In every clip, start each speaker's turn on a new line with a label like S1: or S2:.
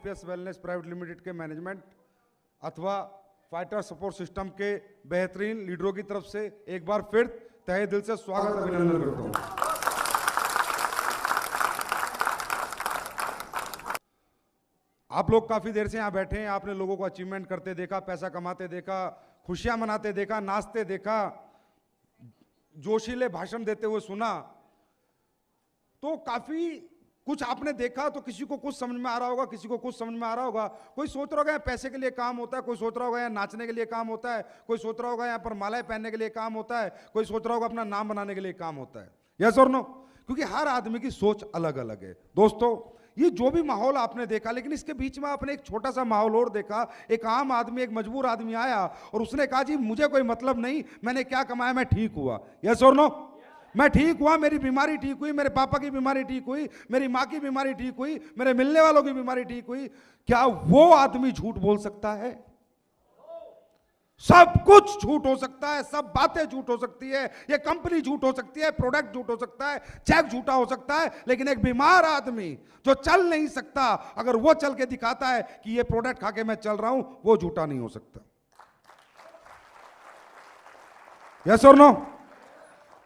S1: एसलीपीएस wellness private limited के management अथवा fighter support system के बेहतरीन लीडरों की तरफ से एक बार फिर तहे दिल से स्वागत अभिनंदन करता हूं। आप लोग काफी देर से यहां बैठे हैं, आपने लोगों को अचीवमेंट करते देखा, पैसा कमाते देखा, खुशियां मनाते देखा, नाचते देखा, जोशीले भाषण देते हुए सुना, तो काफी कुछ आपने देखा। तो किसी को कुछ समझ में आ रहा होगा, किसी को कुछ समझ में आ रहा होगा। कोई सोच रहा होगा पैसे के लिए काम होता है, कोई सोच रहा होगा यहाँ नाचने के लिए काम होता है, कोई सोच रहा होगा यहाँ पर मालाएं पहनने के लिए काम होता है, कोई सोच रहा होगा अपना नाम बनाने के लिए काम होता है। यस और नो? क्योंकि हर आदमी की सोच अलग अलग है। दोस्तों, ये जो भी माहौल आपने देखा, लेकिन इसके बीच में आपने एक छोटा सा माहौल और देखा। एक आम आदमी, एक मजबूर आदमी आया और उसने कहा जी मुझे कोई मतलब नहीं, मैंने क्या कमाया, मैं ठीक हुआ। यस और नो? मैं ठीक हुआ, मेरी बीमारी ठीक हुई, मेरे पापा की बीमारी ठीक हुई, मेरी माँ की बीमारी ठीक हुई, मेरे मिलने वालों की बीमारी ठीक हुई। क्या वो आदमी झूठ बोल सकता है? सब कुछ झूठ हो सकता है, सब बातें झूठ हो सकती है, ये कंपनी झूठ हो सकती है, प्रोडक्ट झूठ हो सकता है, चेक झूठा हो सकता है, लेकिन एक बीमार आदमी जो चल नहीं सकता, अगर वो चल के दिखाता है कि ये प्रोडक्ट खा के मैं चल रहा हूं, वो झूठा नहीं हो सकता। यस और नो?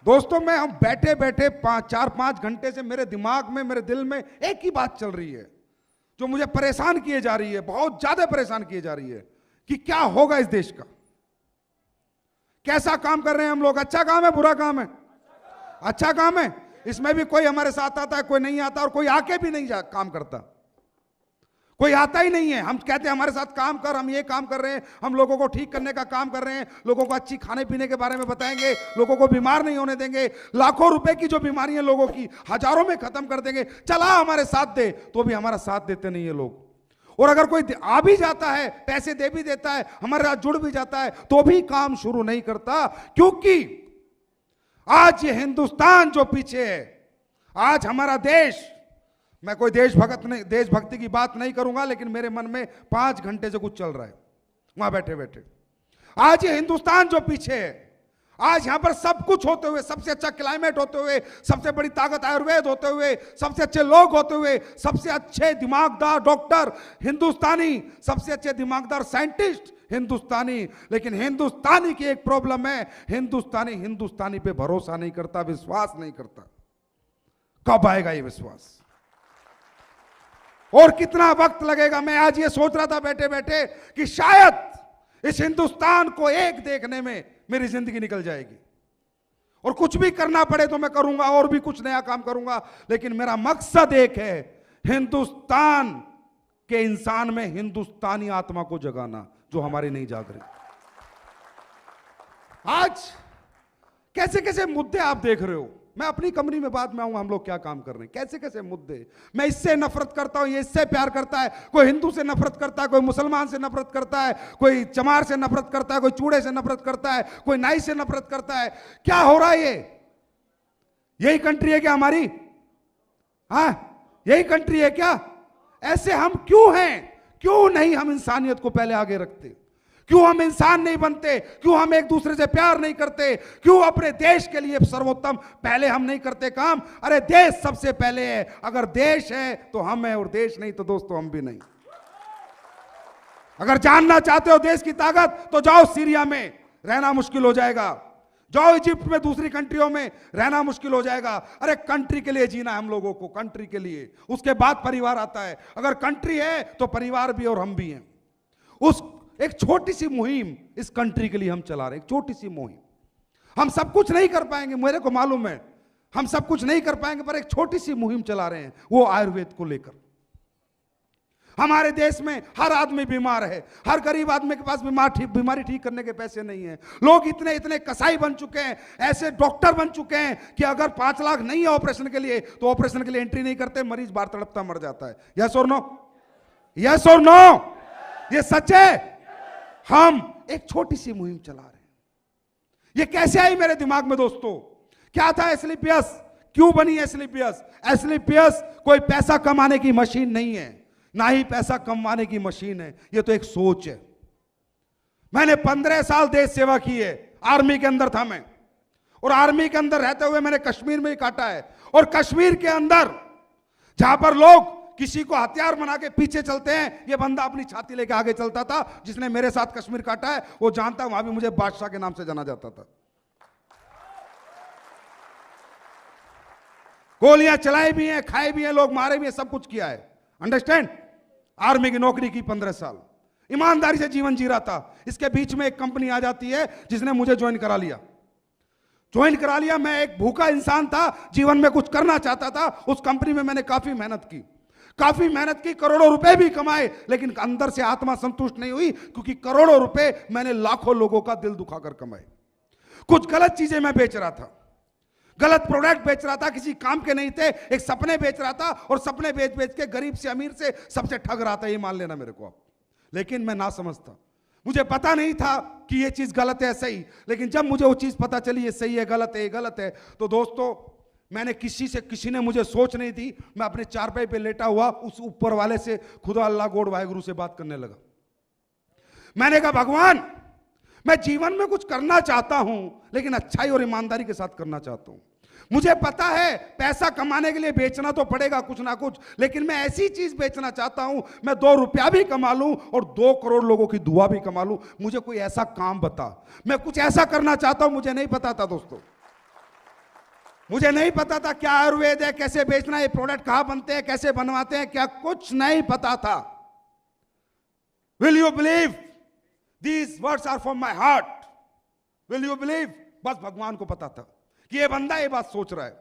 S1: दोस्तों, मैं हम बैठे बैठे 4-5 घंटे से मेरे दिमाग में, मेरे दिल में एक ही बात चल रही है जो मुझे परेशान किए जा रही है, बहुत ज्यादा परेशान किए जा रही है कि क्या होगा इस देश का। कैसा काम कर रहे हैं हम लोग? अच्छा काम है, बुरा काम है? अच्छा काम है। इसमें भी कोई हमारे साथ आता है, कोई नहीं आता, और कोई आके भी नहीं काम करता, कोई आता ही नहीं है। हम कहते हैं हमारे साथ काम कर, हम ये काम कर रहे हैं, हम लोगों को ठीक करने का काम कर रहे हैं, लोगों को अच्छी खाने पीने के बारे में बताएंगे, लोगों को बीमार नहीं होने देंगे, लाखों रुपए की जो बीमारियां लोगों की हजारों में खत्म कर देंगे। चला हमारे साथ दे, तो भी हमारा साथ देते नहीं है लोग। और अगर कोई आ भी जाता है, पैसे दे भी देता है, हमारे साथ जुड़ भी जाता है, तो भी काम शुरू नहीं करता। क्योंकि आज ये हिंदुस्तान जो पीछे है, आज हमारा देश, मैं कोई देशभक्ति की बात नहीं करूंगा, लेकिन मेरे मन में 5 घंटे से कुछ चल रहा है वहां बैठे बैठे। आज ये हिंदुस्तान जो पीछे है, आज यहां पर सब कुछ होते हुए, सबसे अच्छा क्लाइमेट होते हुए, सबसे बड़ी ताकत आयुर्वेद होते हुए, सबसे अच्छे लोग होते हुए, सबसे अच्छे दिमागदार डॉक्टर हिंदुस्तानी, सबसे अच्छे दिमागदार साइंटिस्ट हिंदुस्तानी। लेकिन हिंदुस्तानी की एक प्रॉब्लम है, हिंदुस्तानी पे भरोसा नहीं करता, विश्वास नहीं करता। कब आएगा ये विश्वास और कितना वक्त लगेगा? मैं आज ये सोच रहा था बैठे बैठे कि शायद इस हिंदुस्तान को एक देखने में मेरी जिंदगी निकल जाएगी, और कुछ भी करना पड़े तो मैं करूंगा, और भी कुछ नया काम करूंगा, लेकिन मेरा मकसद एक है, हिंदुस्तान के इंसान में हिंदुस्तानी आत्मा को जगाना, जो हमारी नहीं जाग रही। आज कैसे कैसे मुद्दे आप देख रहे हो, मैं अपनी कंपनी में बाद में आऊंगा, हम लोग क्या काम कर रहे हैं, कैसे कैसे मुद्दे। मैं इससे नफरत करता हूं, ये इससे प्यार करता है, कोई हिंदू से नफरत करता है, कोई मुसलमान से नफरत करता है, कोई चमार से नफरत करता है, कोई चूड़े से नफरत करता है, कोई नाई से नफरत करता है। क्या हो रहा है? यही कंट्री है क्या हमारी? हाँ, यही कंट्री है क्या? ऐसे हम क्यों हैं? क्यों नहीं हम इंसानियत को पहले आगे रखते? क्यों हम इंसान नहीं बनते? क्यों हम एक दूसरे से प्यार नहीं करते? क्यों अपने देश के लिए सर्वोत्तम पहले हम नहीं करते काम? अरे देश सबसे पहले है। अगर देश है तो हम है, और देश नहीं तो दोस्तों हम भी नहीं। अगर जानना चाहते हो देश की ताकत, तो जाओ सीरिया में, रहना मुश्किल हो जाएगा। जाओ इजिप्ट में, दूसरी कंट्रियों में, रहना मुश्किल हो जाएगा। अरे कंट्री के लिए जीना है हम लोगों को, कंट्री के लिए, उसके बाद परिवार आता है। अगर कंट्री है तो परिवार भी और हम भी हैं। उस एक छोटी सी मुहिम इस कंट्री के लिए हम चला रहे हैं, एक छोटी सी मुहिम। हम सब कुछ नहीं कर पाएंगे, मेरे को मालूम है, हम सब कुछ नहीं कर पाएंगे, पर एक छोटी सी मुहिम चला रहे हैं, वो आयुर्वेद को लेकर। हमारे देश में हर आदमी बीमार है, हर गरीब आदमी के पास बीमारी ठीक करने के पैसे नहीं है। लोग इतने इतने कसाई बन चुके हैं, ऐसे डॉक्टर बन चुके हैं कि अगर 5 लाख नहीं है ऑपरेशन के लिए, तो ऑपरेशन के लिए एंट्री नहीं करते, मरीज बाहर तड़पता मर जाता है। यस और नो? यस और नो? ये सच है। हम एक छोटी सी मुहिम चला रहे हैं। ये कैसे आई मेरे दिमाग में दोस्तों? क्या था एसलीपीएस? क्यों बनी एसलीपीएस? एसलीपीएस कोई पैसा कमाने की मशीन नहीं है, ना ही पैसा कमाने की मशीन है, ये तो एक सोच है। मैंने 15 साल देश सेवा की है, आर्मी के अंदर था मैं, और आर्मी के अंदर रहते हुए मैंने कश्मीर में ही काटा है। और कश्मीर के अंदर जहां पर लोग किसी को हथियार बना के पीछे चलते हैं, ये बंदा अपनी छाती लेके आगे चलता था। जिसने मेरे साथ कश्मीर काटा है वो जानता है, वहां भी मुझे बादशाह के नाम से जाना जाता था। गोलियां चलाई भी हैं, खाए भी हैं, लोग मारे भी हैं, सब कुछ किया है। अंडरस्टैंड? आर्मी की नौकरी की 15 साल, ईमानदारी से जीवन जी रहा था। इसके बीच में एक कंपनी आ जाती है जिसने मुझे ज्वाइन करा लिया। मैं एक भूखा इंसान था, जीवन में कुछ करना चाहता था। उस कंपनी में मैंने काफी मेहनत की, करोड़ों रुपए भी कमाए, लेकिन अंदर से आत्मा संतुष्ट नहीं हुई, क्योंकि करोड़ों रुपए मैंने लाखों लोगों का दिल दुखाकर कमाए। कुछ गलत चीजें मैं बेच रहा था, गलत प्रोडक्ट बेच रहा था, किसी काम के नहीं थे। एक सपने बेच रहा था, और सपने बेच बेच के गरीब से अमीर से सबसे ठग रहा था, ये मान लेना मेरे को आप। लेकिन मैं ना समझता, मुझे पता नहीं था कि ये चीज गलत है सही। लेकिन जब मुझे वो चीज पता चली ये सही है गलत है, ये गलत है, तो दोस्तों मैंने किसी ने मुझे सोच नहीं दी। मैं अपने चारपाई पे लेटा हुआ उस ऊपर वाले से, खुदा अल्लाह गोड वाहेगुरु से बात करने लगा। मैंने कहा भगवान, मैं जीवन में कुछ करना चाहता हूं, लेकिन अच्छाई और ईमानदारी के साथ करना चाहता हूं। मुझे पता है पैसा कमाने के लिए बेचना तो पड़ेगा कुछ ना कुछ, लेकिन मैं ऐसी चीज बेचना चाहता हूं, मैं 2 रुपया भी कमा लूं और 2 करोड़ लोगों की दुआ भी कमा लूं। मुझे कोई ऐसा काम बता, मैं कुछ ऐसा करना चाहता हूं। मुझे नहीं पता था दोस्तों, मुझे नहीं पता था क्या आयुर्वेद है, कैसे बेचना है, प्रोडक्ट कहां बनते हैं, कैसे बनवाते हैं, क्या कुछ नहीं पता था। Will you believe these words are from my heart? Will you believe? बस भगवान को पता था कि ये बंदा ये बात सोच रहा है।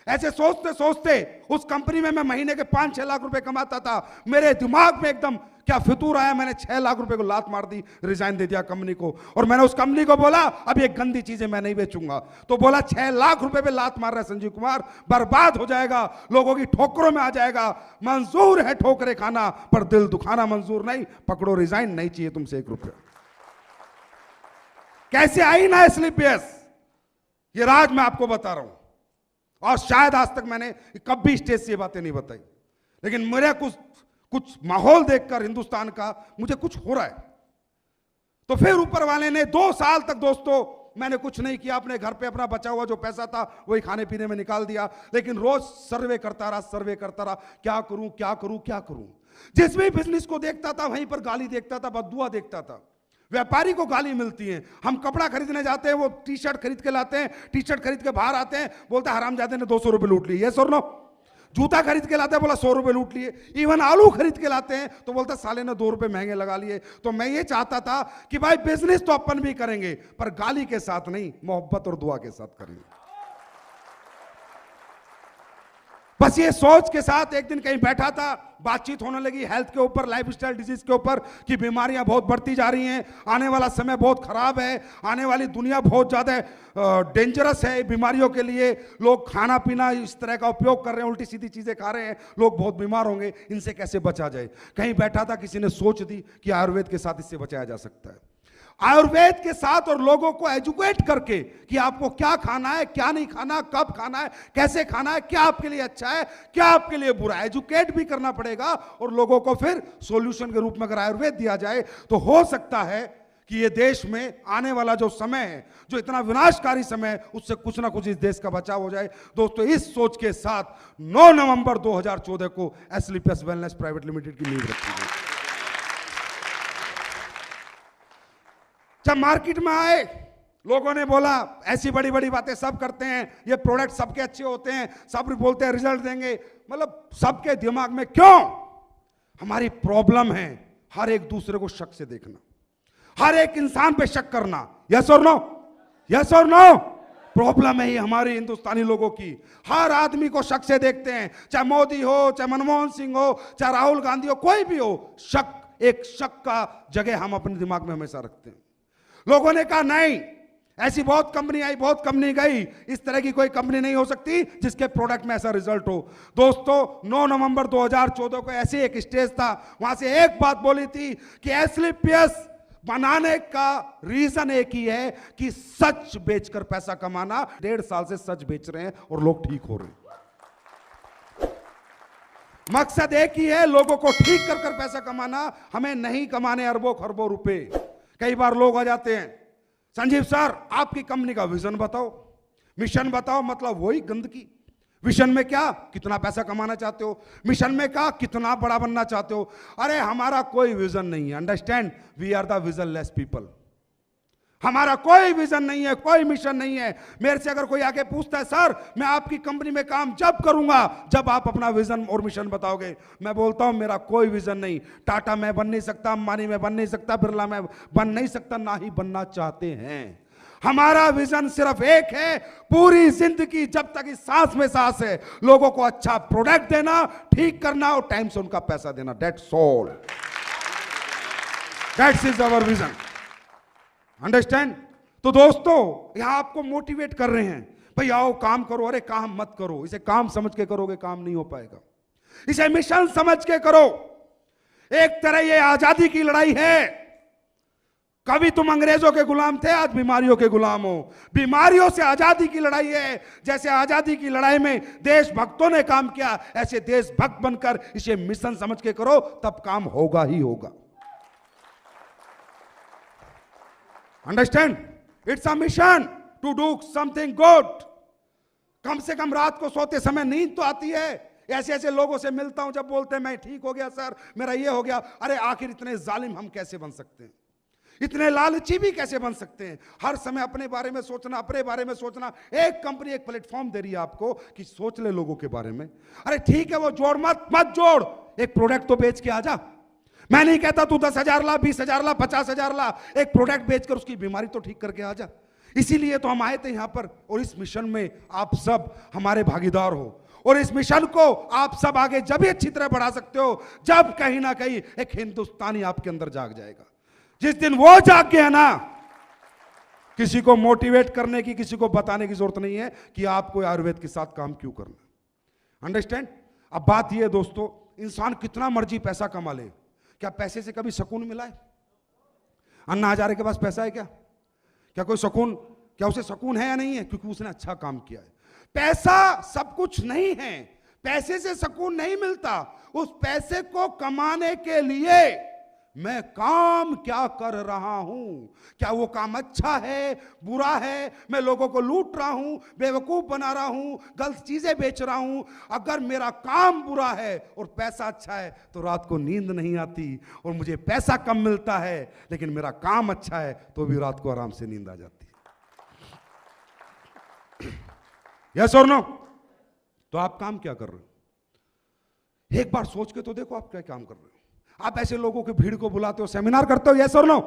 S1: ऐसे सोचते सोचते उस कंपनी में मैं महीने के 5-6 लाख रुपए कमाता था। मेरे दिमाग में एकदम क्या फितूर आया, मैंने 6 लाख रुपए को लात मार दी, रिजाइन दे दिया कंपनी को। और मैंने उस कंपनी को बोला अब ये गंदी चीजें मैं नहीं बेचूंगा। तो बोला 6 लाख रुपए पे लात मार रहा है संजीव कुमार, बर्बाद हो जाएगा, लोगों की ठोकरों में आ जाएगा। मंजूर है ठोकरे खाना, पर दिल दुखाना मंजूर नहीं। पकड़ो रिजाइन, नहीं चाहिए तुमसे 1 रुपया। कैसे आई ना एसलीपीएस, ये राज मैं आपको बता रहा हूं। और शायद आज तक मैंने कभी स्टेज से ये बातें नहीं बताई, लेकिन मेरे कुछ माहौल देखकर हिंदुस्तान का मुझे कुछ हो रहा है। तो फिर ऊपर वाले ने 2 साल तक दोस्तों मैंने कुछ नहीं किया, अपने घर पे अपना बचा हुआ जो पैसा था वही खाने पीने में निकाल दिया। लेकिन रोज सर्वे करता रहा, क्या करूं। जिस भी बिजनेस को देखता था वहीं पर गाली देखता था, बद्दुआ देखता था। व्यापारी को गाली मिलती है, हम कपड़ा खरीदने जाते हैं, वो टी शर्ट खरीद के लाते हैं, टी शर्ट खरीद के बाहर आते हैं, बोलता है हरामजादे ने 200 रुपए लूट लिए। यस और नो? जूता खरीद के लाते हैं, बोला 100 रुपए लूट लिए। इवन आलू खरीद के लाते हैं तो बोलता साले ने 2 रुपए महंगे लगा लिए। तो मैं ये चाहता था कि भाई बिजनेस तो अपन भी करेंगे, पर गाली के साथ नहीं, मोहब्बत और दुआ के साथ करेंगे। बस ये सोच के साथ एक दिन कहीं बैठा था, बातचीत होने लगी हेल्थ के ऊपर, लाइफस्टाइल डिजीज के ऊपर, कि बीमारियां बहुत बढ़ती जा रही हैं, आने वाला समय बहुत खराब है, आने वाली दुनिया बहुत ज़्यादा डेंजरस है बीमारियों के लिए। लोग खाना पीना इस तरह का उपयोग कर रहे हैं, उल्टी सीधी चीज़ें खा रहे हैं, लोग बहुत बीमार होंगे, इनसे कैसे बचा जाए। कहीं बैठा था, किसी ने सोच दी कि आयुर्वेद के साथ इससे बचाया जा सकता है। आयुर्वेद के साथ और लोगों को एजुकेट करके कि आपको क्या खाना है, क्या नहीं खाना, कब खाना है, कैसे खाना है, क्या आपके लिए अच्छा है, क्या आपके लिए बुरा है, एजुकेट भी करना पड़ेगा। और लोगों को फिर सॉल्यूशन के रूप में अगर आयुर्वेद दिया जाए तो हो सकता है कि ये देश में आने वाला जो समय है, जो इतना विनाशकारी समय है, उससे कुछ ना कुछ इस देश का बचाव हो जाए। दोस्तों इस सोच के साथ 9 नवंबर 2014 को एसलीपीएस वेलनेस प्राइवेट लिमिटेड की नींव रखी गई। जब मार्केट में आए, लोगों ने बोला ऐसी बड़ी बड़ी बातें सब करते हैं, ये प्रोडक्ट सबके अच्छे होते हैं, सब बोलते हैं रिजल्ट देंगे, मतलब सबके दिमाग में क्यों? हमारी प्रॉब्लम है हर एक दूसरे को शक से देखना, हर एक इंसान पे शक करना। यस और नो? यस और नो? प्रॉब्लम है ये हमारी हिंदुस्तानी लोगों की। हर आदमी को शक से देखते हैं, चाहे मोदी हो, चाहे मनमोहन सिंह हो, चाहे राहुल गांधी हो, कोई भी हो, शक, एक शक का जगह हम अपने दिमाग में हमेशा रखते हैं। लोगों ने कहा नहीं, ऐसी बहुत कंपनी आई, बहुत कंपनी गई, इस तरह की कोई कंपनी नहीं हो सकती जिसके प्रोडक्ट में ऐसा रिजल्ट हो। दोस्तों 9 नवंबर 2014 को ऐसे एक स्टेज था, वहां से एक बात बोली थी कि एसलीपीएस बनाने का रीजन एक ही है कि सच बेचकर पैसा कमाना। 1.5 साल से सच बेच रहे हैं और लोग ठीक हो रहे हैं। मकसद एक ही है, लोगों को ठीक कर कर पैसा कमाना। हमें नहीं कमाने अरबों खरबों रुपए। कई बार लोग आ जाते हैं, संजीव सर आपकी कंपनी का विजन बताओ, मिशन बताओ, मतलब वही गंदगी। विजन में क्या, कितना पैसा कमाना चाहते हो, मिशन में क्या, कितना बड़ा बनना चाहते हो। अरे हमारा कोई विजन नहीं है, understand, we are the visionless people. हमारा कोई विजन नहीं है, कोई मिशन नहीं है। मेरे से अगर कोई आके पूछता है सर मैं आपकी कंपनी में काम जब करूंगा जब आप अपना विजन और मिशन बताओगे, मैं बोलता हूं मेरा कोई विजन नहीं। टाटा में बन नहीं सकता, अंबानी में बन नहीं सकता, बिरला में बन नहीं सकता, ना ही बनना चाहते हैं। हमारा विजन सिर्फ एक है, पूरी जिंदगी जब तक इस सांस में सांस है लोगों को अच्छा प्रोडक्ट देना, ठीक करना और टाइम से उनका पैसा देना। That's all, that's is our vision, understand. तो दोस्तों यहां आपको मोटिवेट कर रहे हैं, भाई आओ काम करो। अरे काम मत करो, इसे काम समझ के करोगे काम नहीं हो पाएगा, इसे मिशन समझ के करो। एक तरह ये आजादी की लड़ाई है। कभी तुम अंग्रेजों के गुलाम थे, आज बीमारियों के गुलाम हो। बीमारियों से आजादी की लड़ाई है। जैसे आजादी की लड़ाई में देशभक्तों ने काम किया, ऐसे देशभक्त बनकर इसे मिशन समझ के करो, तब काम होगा ही होगा। Understand, it's a mission to do something good. कम से कम रात को सोते समय नींद तो आती है। ऐसे ऐसे लोगों से मिलता हूं जब बोलते हैं मैं ठीक हो गया सर, मेरा ये हो गया। अरे आखिर इतने जालिम हम कैसे बन सकते हैं, इतने लालची भी कैसे बन सकते हैं। हर समय अपने बारे में सोचना, अपने बारे में सोचना। एक कंपनी एक प्लेटफॉर्म दे रही है आपको कि सोच ले लोगों के बारे में। अरे ठीक है वो जोड़ मत जोड़, एक प्रोडक्ट तो बेच के आ जा। मैं नहीं कहता तू 10,000 ला, 20,000 ला, 50,000 ला, एक प्रोडक्ट बेचकर उसकी बीमारी तो ठीक करके आ जा। इसीलिए तो हम आए थे यहां पर, और इस मिशन में आप सब हमारे भागीदार हो। और इस मिशन को आप सब आगे जब भी अच्छी तरह बढ़ा सकते हो जब कहीं ना कहीं एक हिंदुस्तानी आपके अंदर जाग जाएगा। जिस दिन वो जाग गया ना, किसी को मोटिवेट करने की, किसी को बताने की जरूरत नहीं है कि आपको आयुर्वेद के साथ काम क्यों करना। अंडरस्टैंड। अब बात यह है दोस्तों, इंसान कितना मर्जी पैसा कमा ले, क्या पैसे से कभी सुकून मिला है? अन्ना हजारे के पास पैसा है क्या? क्या कोई सुकून, क्या उसे सुकून है या नहीं है? क्योंकि उसने अच्छा काम किया है। पैसा सब कुछ नहीं है, पैसे से सुकून नहीं मिलता। उस पैसे को कमाने के लिए मैं काम क्या कर रहा हूं, क्या वो काम अच्छा है, बुरा है, मैं लोगों को लूट रहा हूं, बेवकूफ बना रहा हूं, गलत चीजें बेच रहा हूं। अगर मेरा काम बुरा है और पैसा अच्छा है तो रात को नींद नहीं आती, और मुझे पैसा कम मिलता है लेकिन मेरा काम अच्छा है तो भी रात को आराम से नींद आ जाती है। यस और नो? तो आप काम क्या कर रहे हो? एक बार सोच के तो देखो आप क्या काम कर रहे हो। आप ऐसे लोगों की भीड़ को बुलाते हो, सेमिनार करते हो, यस और नो?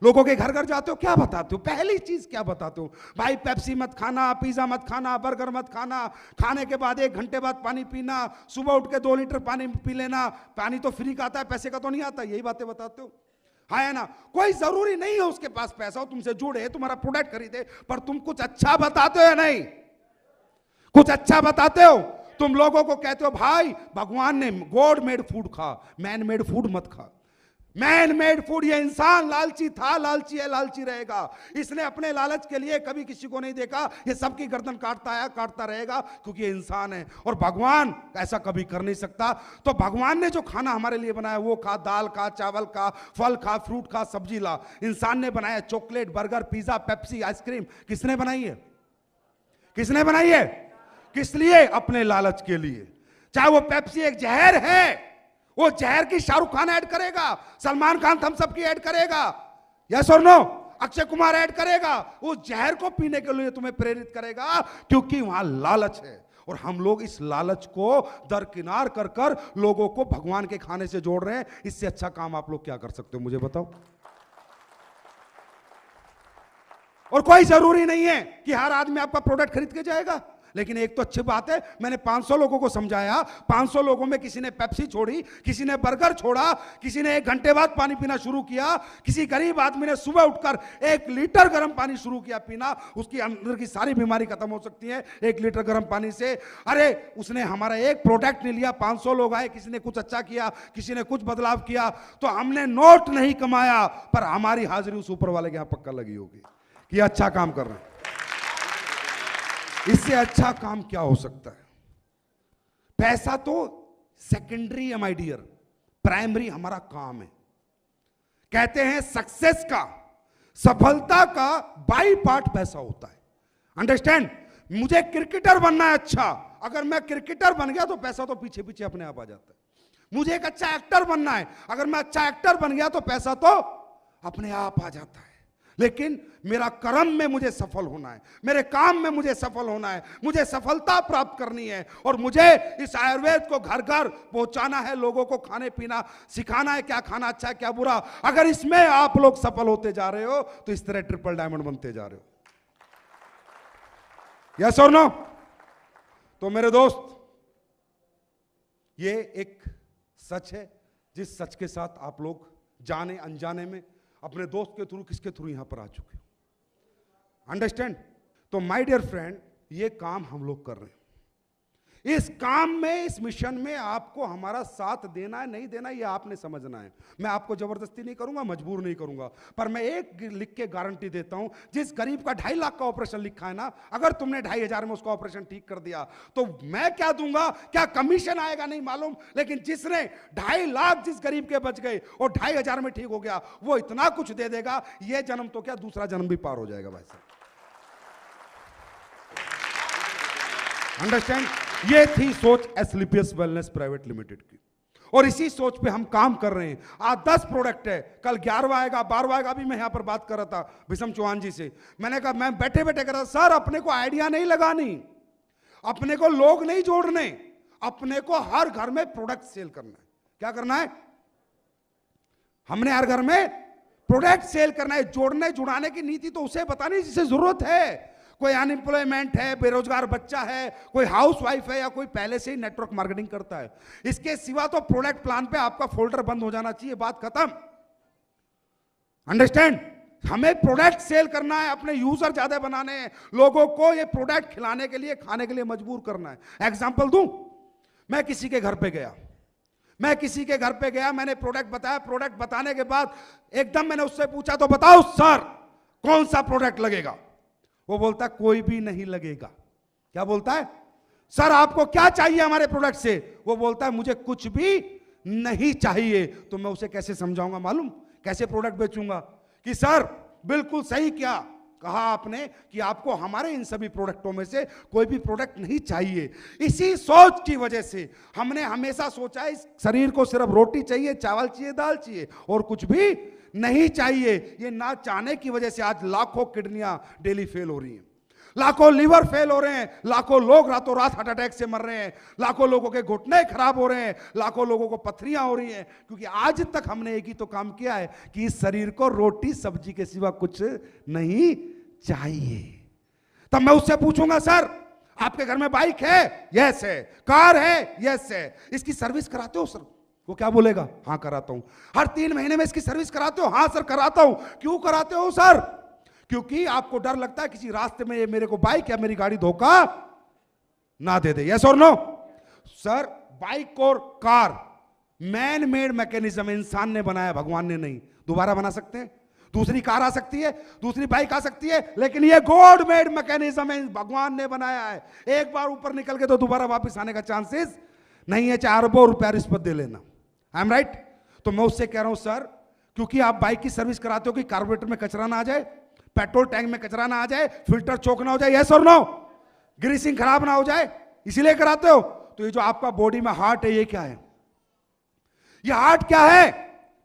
S1: लोगों के घर घर जाते हो, क्या बताते हो? पहली चीज क्या बताते हो? भाई पेप्सी मत खाना, पिज्जा मत खाना, बर्गर मत खाना, खाने के बाद 1 घंटे बाद पानी पीना, सुबह उठ के 2 लीटर पानी पी लेना, पानी तो फ्री का आता है, पैसे का तो नहीं आता। यही बातें बताते हो, है ना? कोई जरूरी नहीं है उसके पास पैसा हो, तुमसे जुड़े, तुम्हारा प्रोडक्ट खरीदे, पर तुम कुछ अच्छा बताते हो या नहीं? कुछ अच्छा बताते हो। तुम लोगों को कहते हो भाई भगवान ने गॉड मेड फूड खा, मैन मेड फूड मत खा। मैन मेड फूड, ये इंसान लालची था, लालची है, लालची रहेगा। इसने अपने लालच के लिए कभी किसी को नहीं देखा, ये सबकी गर्दन काटता आया, काटता रहेगा, क्योंकि ये इंसान है। और भगवान ऐसा कभी कर नहीं सकता। तो भगवान ने जो खाना हमारे लिए बनाया वो खा, दाल खा, चावल खा, फल खा, फ्रूट खा, सब्जी ला। इंसान ने बनाया chocolate, burger, pizza, Pepsi, ice cream. किसने बनाई है? किसने बनाई है? किस लिए? अपने लालच के लिए। चाहे वो पेप्सी एक जहर है, वो जहर की शाहरुख खान ऐड करेगा, सलमान खान थम्स अप की ऐड करेगा, यस और नो? अक्षय कुमार ऐड करेगा, उस जहर को पीने के लिए तुम्हें प्रेरित करेगा, क्योंकि वहां लालच है। और हम लोग इस लालच को दरकिनार कर कर लोगों को भगवान के खाने से जोड़ रहे हैं। इससे अच्छा काम आप लोग क्या कर सकते हो, मुझे बताओ? और कोई जरूरी नहीं है कि हर आदमी आपका प्रोडक्ट खरीद के जाएगा। लेकिन एक तो अच्छी बात है, मैंने 500 लोगों को समझाया, 500 लोगों में किसी ने पेप्सी छोड़ी, किसी ने बर्गर छोड़ा, किसी ने 1 घंटे बाद पानी पीना शुरू किया, किसी गरीब आदमी ने सुबह उठकर 1 लीटर गर्म पानी शुरू किया पीना। उसकी अंदर की सारी बीमारी खत्म हो सकती है 1 लीटर गर्म पानी से। अरे उसने हमारा एक प्रोडक्ट नहीं लिया, 500 लोग आए, किसी ने कुछ अच्छा किया, किसी ने कुछ बदलाव किया। तो हमने नोट नहीं कमाया, पर हमारी हाजिरी उस ऊपर वाले के यहां पक्का लगी होगी कि अच्छा काम कर रहे हैं। इससे अच्छा काम क्या हो सकता है? पैसा तो सेकेंडरी है माय डियर, प्राइमरी हमारा काम है। कहते हैं सक्सेस का, सफलता का बाई पार्ट पैसा होता है। अंडरस्टैंड? मुझे क्रिकेटर बनना है, अच्छा, अगर मैं क्रिकेटर बन गया तो पैसा तो पीछे पीछे अपने आप आ जाता है। मुझे एक अच्छा एक्टर बनना है, अगर मैं अच्छा एक्टर बन गया तो पैसा तो अपने आप आ जाता है। लेकिन मेरा कर्म में मुझे सफल होना है, मेरे काम में मुझे सफल होना है, मुझे सफलता प्राप्त करनी है, और मुझे इस आयुर्वेद को घर घर पहुंचाना है, लोगों को खाने पीना सिखाना है, क्या खाना अच्छा है क्या बुरा। अगर इसमें आप लोग सफल होते जा रहे हो तो इस तरह ट्रिपल डायमंड बनते जा रहे हो। यस और नो? तो मेरे दोस्त, ये एक सच है जिस सच के साथ आप लोग जाने अनजाने में अपने दोस्त के थ्रू किसके थ्रू यहां पर आ चुके हो। अंडरस्टैंड? तो माय डियर फ्रेंड, ये काम हम लोग कर रहे हैं। इस काम में, इस मिशन में आपको हमारा साथ देना है नहीं देना, ये आपने समझना है। मैं आपको जबरदस्ती नहीं करूंगा, मजबूर नहीं करूंगा, पर मैं एक लिख के गारंटी देता हूं, जिस गरीब का 2.5 लाख का ऑपरेशन लिखा है ना, अगर तुमने 2,500 में उसका ऑपरेशन ठीक कर दिया तो मैं क्या दूंगा, क्या कमीशन आएगा नहीं मालूम, लेकिन जिसने 2.5 लाख जिस गरीब के बच गए और 2,500 में ठीक हो गया, वो इतना कुछ दे देगा, ये जन्म तो क्या दूसरा जन्म भी पार हो जाएगा भाई साहब। अंडरस्टैंड? ये थी सोच एस्क्लेपियस वेलनेस प्राइवेट लिमिटेड की, और इसी सोच पे हम काम कर रहे हैं। आज 10 प्रोडक्ट है, कल 11वां आएगा, 12वां आएगा। अभी मैं यहां पर बात कर रहा था विषम चौहान जी से, मैंने कहा, मैं बैठे बैठे कर रहा, सर अपने को आइडिया नहीं लगानी, अपने को लोग नहीं जोड़ने, अपने को हर घर में प्रोडक्ट सेल करना है। क्या करना है? हमने हर घर में प्रोडक्ट सेल करना है। जोड़ने जुड़ाने की नीति तो उसे बतानी जिसे जरूरत है। कोई अनएम्प्लॉयमेंट है, बेरोजगार बच्चा है, कोई हाउसवाइफ है, या कोई पहले से ही नेटवर्क मार्केटिंग करता है। इसके सिवा तो प्रोडक्ट प्लान पे आपका फोल्डर बंद हो जाना चाहिए, बात खत्म। अंडरस्टैंड? हमें प्रोडक्ट सेल करना है, अपने यूजर ज्यादा बनाने हैं, लोगों को ये प्रोडक्ट खिलाने के लिए, खाने के लिए मजबूर करना है। एग्जांपल दूं, मैं किसी के घर पे गया, मैंने प्रोडक्ट बताया। प्रोडक्ट बताने के बाद एकदम मैंने उससे पूछा, तो बताओ सर कौन सा प्रोडक्ट लगेगा? वो बोलता कोई भी नहीं लगेगा। क्या बोलता है? सर आपको क्या चाहिए हमारे प्रोडक्ट से? वो बोलता है मुझे कुछ भी नहीं चाहिए। तो मैं उसे कैसे समझाऊंगा मालूम, कैसे प्रोडक्ट बेचूंगा कि सर बिल्कुल सही क्या कहा आपने कि आपको हमारे इन सभी प्रोडक्टों में से कोई भी प्रोडक्ट नहीं चाहिए। इसी सोच की वजह से हमने हमेशा सोचा इस शरीर को सिर्फ रोटी चाहिए, चावल चाहिए, दाल चाहिए, और कुछ भी नहीं चाहिए। ये ना चाहने की वजह से आज लाखों किडनियां डेली फेल हो रही हैं, लाखों लीवर फेल हो रहे हैं, लाखों लोग रातों रात हार्ट अटैक से मर रहे हैं, लाखों लोगों के घुटने खराब हो रहे हैं, लाखों लोगों को पथरियां हो रही हैं, क्योंकि आज तक हमने एक ही तो काम किया है कि इस शरीर को रोटी सब्जी के सिवा कुछ नहीं चाहिए। तब मैं उससे पूछूंगा, सर आपके घर में बाइक है? यस है। कार है? यस है। इसकी सर्विस कराते हो सर? वो क्या बोलेगा? हाँ कराता हूं। हर 3 महीने में इसकी सर्विस कराते हो? हाँ सर कराता हूं। क्यों कराते हो सर? क्योंकि आपको डर लगता है किसी रास्ते में ये मेरे को बाइक या मेरी गाड़ी धोखा ना दे दे। यस और नो? सर बाइक और कार मैन मेड मैकेनिज्म, इंसान ने बनाया, भगवान ने नहीं। दोबारा बना सकते हैं, दूसरी कार आ सकती है, दूसरी बाइक आ सकती है, लेकिन ये गॉड मेड मैकेनिज्म है, भगवान ने बनाया है। एक बार ऊपर निकल के तो दोबारा वापस आने का चांसेस नहीं है, चाहे अरबों रुपया रिश्वत दे लेना। I am right? तो मैं उससे कह रहा हूं सर, क्योंकि आप बाइक की सर्विस कराते हो कि कार्बोरेटर में कचरा ना आ जाए, पेट्रोल टैंक में कचरा ना आ जाए, फिल्टर चोक ना हो जाए, यस और नो, ग्रीसिंग खराब ना हो जाए, इसीलिए कराते हो। तो ये जो आपका बॉडी में हार्ट है, ये क्या है? ये हार्ट क्या है?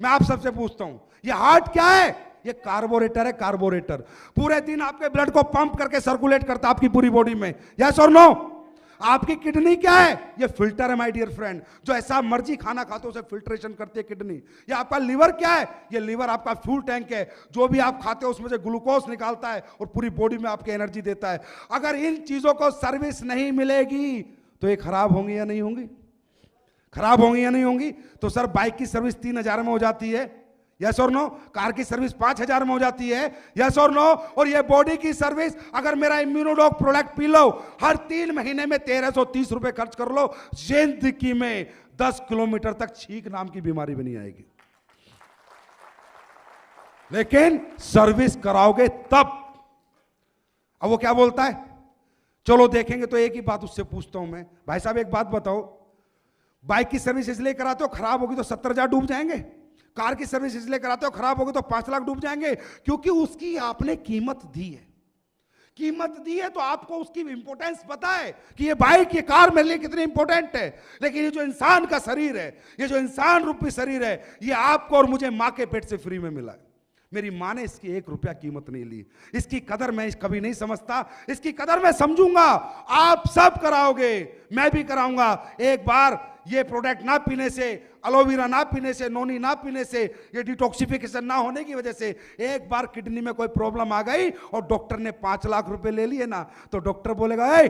S1: मैं आप सबसे पूछता हूं, ये हार्ट क्या है? ये कार्बोरेटर है। कार्बोरेटर पूरे दिन आपके ब्लड को पंप करके सर्कुलेट करता है आपकी पूरी बॉडी में, यस और नो। आपकी किडनी क्या है? ये फिल्टर है माय डियर फ्रेंड, जो ऐसा मर्जी खाना खाते हो उसे फिल्ट्रेशन करती है किडनी। ये आपका लीवर क्या है? ये लीवर आपका फ्यूल टैंक है, जो भी आप खाते हो उसमें से ग्लूकोज निकालता है और पूरी बॉडी में आपकी एनर्जी देता है। अगर इन चीजों को सर्विस नहीं मिलेगी तो ये खराब होंगी या नहीं होंगी? खराब होंगी या नहीं होंगी? तो सर बाइक की सर्विस 3,000 में हो जाती है, यस और नो। कार की सर्विस 5,000 में हो जाती है, यस और नो। और ये बॉडी की सर्विस, अगर मेरा इम्यूनोडॉक प्रोडक्ट पी लो, हर 3 महीने में 1,330 रुपए खर्च कर लो, जिंदगी में 10 किलोमीटर तक छींक नाम की बीमारी भी नहीं आएगी। लेकिन सर्विस कराओगे तब। अब वो क्या बोलता है, चलो देखेंगे। तो एक ही बात उससे पूछता हूं मैं, भाई साहब एक बात बताओ, बाइक की सर्विस इसलिए कराते हो खराब होगी तो 70,000 डूब जाएंगे, कार की सर्विस इसलिए कराते हो खराब होगी तो 5 लाख डूब जाएंगे, क्योंकि उसकी आपने कीमत दी है। कीमत दी है तो आपको उसकी इंपॉर्टेंस पता है कि ये बाइक, ये कार मेरे लिए कितनी इंपॉर्टेंट है। लेकिन ये जो इंसान का शरीर है, ये जो इंसान रूपी शरीर है, ये आपको और मुझे मां के पेट से फ्री में मिला है। मेरी मां ने इसकी 1 रुपया कीमत नहीं ली। इसकी कदर मैं कभी नहीं समझता, इसकी कदर मैं समझूंगा। आप सब कराओगे, मैं भी कराऊंगा। एक बार ये प्रोडक्ट ना पीने से, एलोवेरा ना पीने से, नोनी ना पीने से, ये डिटॉक्सिफिकेशन ना होने की वजह से एक बार किडनी में कोई प्रॉब्लम आ गई और डॉक्टर ने 5 लाख रुपए ले लिए ना, तो डॉक्टर बोलेगा ए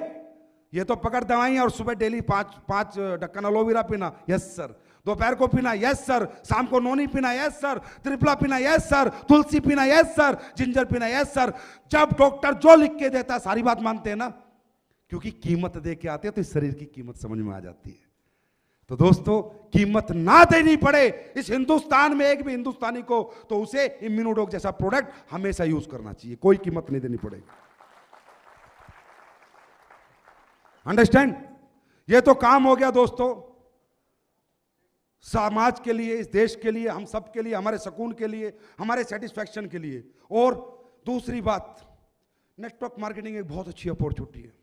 S1: ये तो पकड़ दवाइयां और सुबह डेली 5 ढक्कन एलोवेरा पीना, यस सर। दोपहर को पीना, यस सर। शाम को नोनी पीना, यस सर। त्रिफला पीना, यस सर। तुलसी पीना, यस सर। जिंजर पीना, यस सर। जब डॉक्टर जो लिख के देता है सारी बात मानते हैं ना, क्योंकि कीमत दे के आते हैं तो इस शरीर की कीमत समझ में आ जाती है। तो दोस्तों, कीमत ना देनी पड़े इस हिंदुस्तान में एक भी हिंदुस्तानी को, तो उसे इम्यूनोडॉक जैसा प्रोडक्ट हमेशा यूज करना चाहिए, कोई कीमत नहीं देनी पड़ेगी। अंडरस्टैंड? ये तो काम हो गया दोस्तों समाज के लिए, इस देश के लिए, हम सब के लिए, हमारे सुकून के लिए, हमारे सेटिस्फैक्शन के लिए। और दूसरी बात, नेटवर्क मार्केटिंग एक बहुत अच्छी अपॉर्चुनिटी है।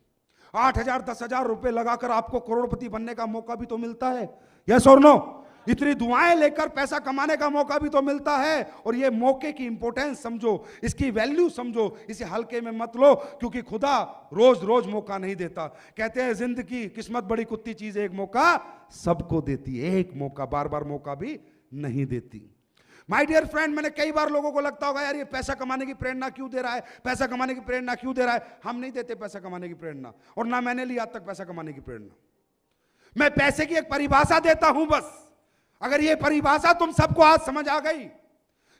S1: 8,000 10,000 रुपए लगाकर आपको करोड़पति बनने का मौका भी तो मिलता है, यस और नो? इतनी दुआएं लेकर पैसा कमाने का मौका भी तो मिलता है। और ये मौके की इंपॉर्टेंस समझो, इसकी वैल्यू समझो, इसे हल्के में मत लो, क्योंकि खुदा रोज रोज मौका नहीं देता। कहते हैं जिंदगी किस्मत बड़ी कुत्ती चीज, एक मौका सबको देती है, एक मौका, बार बार मौका भी नहीं देती। माय डियर फ्रेंड, मैंने कई बार लोगों को लगता होगा यार ये पैसा कमाने की प्रेरणा क्यों दे रहा है, पैसा कमाने की प्रेरणा क्यों दे रहा है। हम नहीं देते पैसा कमाने की प्रेरणा, और ना मैंने ली आज तक पैसा कमाने की प्रेरणा। मैं पैसे की एक परिभाषा देता हूं बस। अगर ये परिभाषा तुम सबको आज समझ आ गई,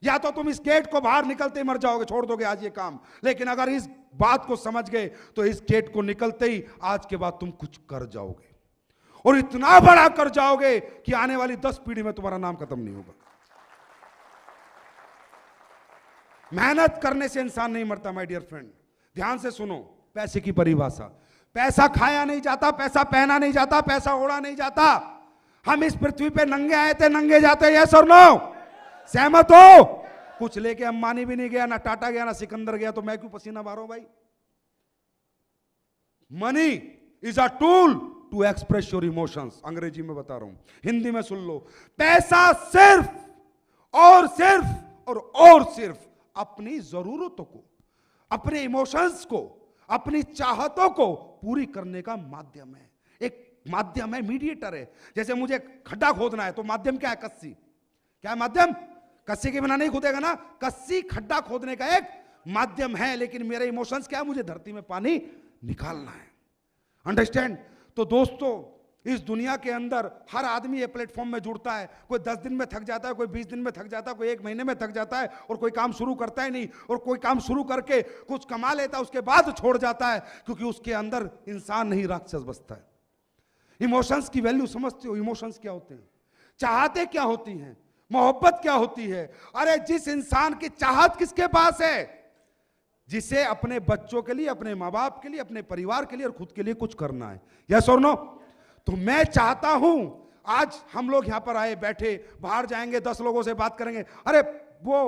S1: या तो तुम इस गेट को बाहर निकलते ही मर जाओगे, छोड़ दोगे आज ये काम। लेकिन अगर इस बात को समझ गए तो इस गेट को निकलते ही आज के बाद तुम कुछ कर जाओगे, और इतना बड़ा कर जाओगे कि आने वाली 10 पीढ़ी में तुम्हारा नाम खत्म नहीं होगा। मेहनत करने से इंसान नहीं मरता माय डियर फ्रेंड। ध्यान से सुनो पैसे की परिभाषा। पैसा खाया नहीं जाता, पैसा पहना नहीं जाता, पैसा ओढ़ा नहीं जाता। हम इस पृथ्वी पे नंगे आए थे, नंगे जाते, यस और नो? सहमत हो? कुछ लेके अंबानी भी नहीं गया, ना टाटा गया, ना सिकंदर गया, तो मैं क्यों पसीना मारूं भाई? Money is a tool to express your emotions. अंग्रेजी में बता रहा हूं, हिंदी में सुन लो। पैसा सिर्फ और सिर्फ अपनी जरूरतों को, अपने इमोशंस को, अपनी चाहतों को पूरी करने का माध्यम है। एक माध्यम है, मीडिएटर है। जैसे मुझे खड्डा खोदना है तो माध्यम क्या है? कस्सी। क्या है माध्यम? कस्सी के बिना नहीं खोदेगा ना। कस्सी खड्डा खोदने का एक माध्यम है, लेकिन मेरे इमोशंस क्या है? मुझे धरती में पानी निकालना है। अंडरस्टैंड? तो दोस्तों, इस दुनिया के अंदर हर आदमी ये प्लेटफॉर्म में जुड़ता है। कोई 10 दिन में थक जाता है, कोई 20 दिन में थक जाता है, कोई 1 महीने में थक जाता है, और कोई काम शुरू करता ही नहीं, और कोई काम शुरू करके कुछ कमा लेता है, उसके बाद छोड़ जाता है, क्योंकि उसके अंदर इंसान नहीं राक्षस बसता है। इमोशंस की वैल्यू समझते हो? इमोशंस क्या होते हैं? चाहते क्या होती हैं? मोहब्बत क्या होती है? अरे जिस इंसान की चाहत किसके पास है? जिसे अपने बच्चों के लिए, अपने माँ बाप के लिए, अपने परिवार के लिए और खुद के लिए कुछ करना है, यस और नो? तो मैं चाहता हूं, आज हम लोग यहां पर आए, बैठे, बाहर जाएंगे, 10 लोगों से बात करेंगे। अरे वो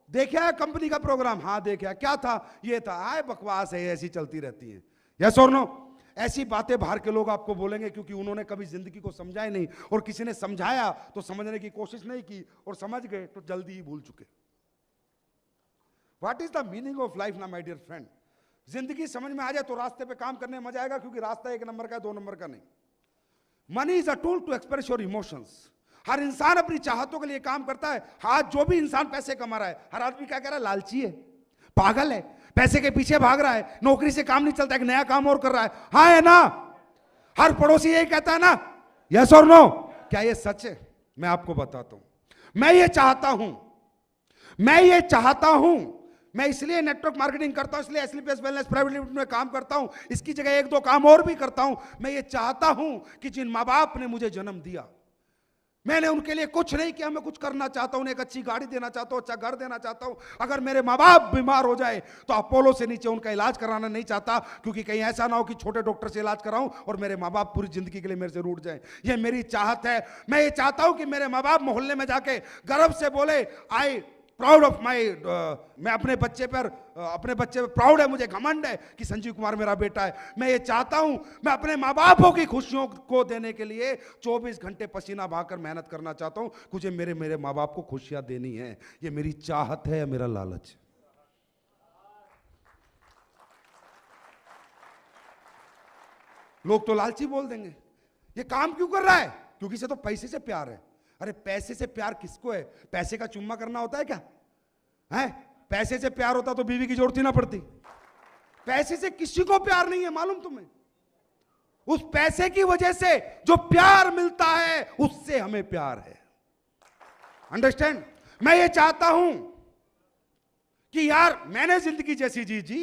S1: देखा है कंपनी का प्रोग्राम? हाँ देखा। क्या था? ये था। आए बकवास है, ऐसी चलती रहती है, यस और नो? ऐसी बातें बाहर के लोग आपको बोलेंगे, क्योंकि उन्होंने कभी जिंदगी को समझा ही नहीं, और किसी ने समझाया तो समझने की कोशिश नहीं की, और समझ गए तो जल्दी ही भूल चुके। What is the meaning of life ना माय डियर फ्रेंड? जिंदगी समझ में आ जाए तो रास्ते पे काम करने में मजा आएगा, क्योंकि रास्ता 1 नंबर का, 2 नंबर का नहीं। Money is a tool to express your emotions. हर इंसान अपनी चाहतों के लिए काम करता है। आज जो भी इंसान पैसे कमा रहा है, हर आदमी क्या कह रहा है? लालची है, पागल है, पैसे के पीछे भाग रहा है, नौकरी से काम नहीं चलता, एक नया काम और कर रहा है। हाँ है ना? हर पड़ोसी यही कहता है ना, यस और नो? क्या ये सच है? मैं आपको बताता हूं। मैं ये चाहता हूं, मैं इसलिए नेटवर्क मार्केटिंग करता हूं, इसलिए एसलीपीएस वेलनेस प्राइवेट लिमिटेड में काम करता हूं, इसकी जगह 1-2 काम और भी करता हूं। मैं ये चाहता हूं कि जिन माँ बाप ने मुझे जन्म दिया, मैंने उनके लिए कुछ नहीं किया, मैं कुछ करना चाहता हूं, उन्हें एक अच्छी गाड़ी देना चाहता हूं, अच्छा घर देना चाहता हूं। अगर मेरे माँ बाप बीमार हो जाए तो अपोलो से नीचे उनका इलाज कराना नहीं चाहता, क्योंकि कहीं ऐसा ना हो कि छोटे डॉक्टर से इलाज कराऊं और मेरे माँ बाप पूरी जिंदगी के लिए मेरे से रूठ जाए। ये मेरी चाहत है। मैं ये चाहता हूं कि मेरे माँ बाप मोहल्ले में जाके गर्व से बोले, आई प्राउड ऑफ माई, मैं अपने बच्चे पर प्राउड है, मुझे घमंड है कि संजीव कुमार मेरा बेटा है। मैं ये चाहता हूं, मैं अपने माँ बापों की खुशियों को देने के लिए 24 घंटे पसीना बहाकर मेहनत करना चाहता हूं। मुझे मेरे माँ बाप को खुशियां देनी है। ये मेरी चाहत है या मेरा लालच है? लोग तो लालची बोल देंगे, ये काम क्यों कर रहा है? क्योंकि इसे तो पैसे से प्यार है। अरे पैसे से प्यार किसको है? पैसे का चुम्मा करना होता है क्या? है? पैसे से प्यार होता तो बीवी की जरूरत ही ना पड़ती। पैसे से किसी को प्यार नहीं है, मालूम तुम्हें? उस पैसे की वजह से जो प्यार मिलता है उससे हमें प्यार है। अंडरस्टैंड? मैं ये चाहता हूं कि यार मैंने जिंदगी जैसी जी,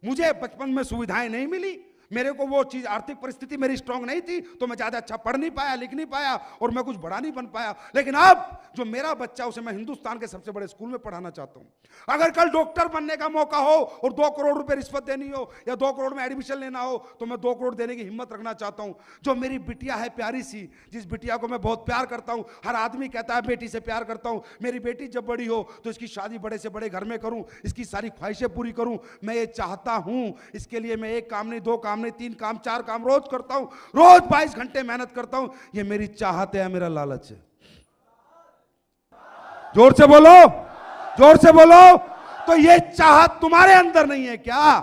S1: मुझे बचपन में सुविधाएं नहीं मिली, मेरे को वो चीज, आर्थिक परिस्थिति मेरी स्ट्रांग नहीं थी, तो मैं ज्यादा अच्छा पढ़ नहीं पाया, लिख नहीं पाया, और मैं कुछ बड़ा नहीं बन पाया। लेकिन अब जो मेरा बच्चा, उसे मैं हिंदुस्तान के सबसे बड़े स्कूल में पढ़ाना चाहता हूं। अगर कल डॉक्टर बनने का मौका हो और 2 करोड़ रुपए रिश्वत देनी हो या 2 करोड़ में एडमिशन लेना हो, तो मैं 2 करोड़ देने की हिम्मत रखना चाहता हूं। जो मेरी बिटिया है प्यारी सी, जिस बिटिया को मैं बहुत प्यार करता हूं, हर आदमी कहता है बेटी से प्यार करता हूं, मेरी बेटी जब बड़ी हो तो इसकी शादी बड़े से बड़े घर में करूं, इसकी सारी ख्वाहिशें पूरी करूं। मैं ये चाहता हूं। इसके लिए मैं 1 काम नहीं, 2 काम नहीं, 3 काम, 4 काम रोज करता हूं, रोज 22 घंटे मेहनत करता हूं। ये मेरी चाहत है, मेरा लालच है? जोर से बोलो, जोर से बोलो। तो ये चाहत तुम्हारे अंदर नहीं है क्या?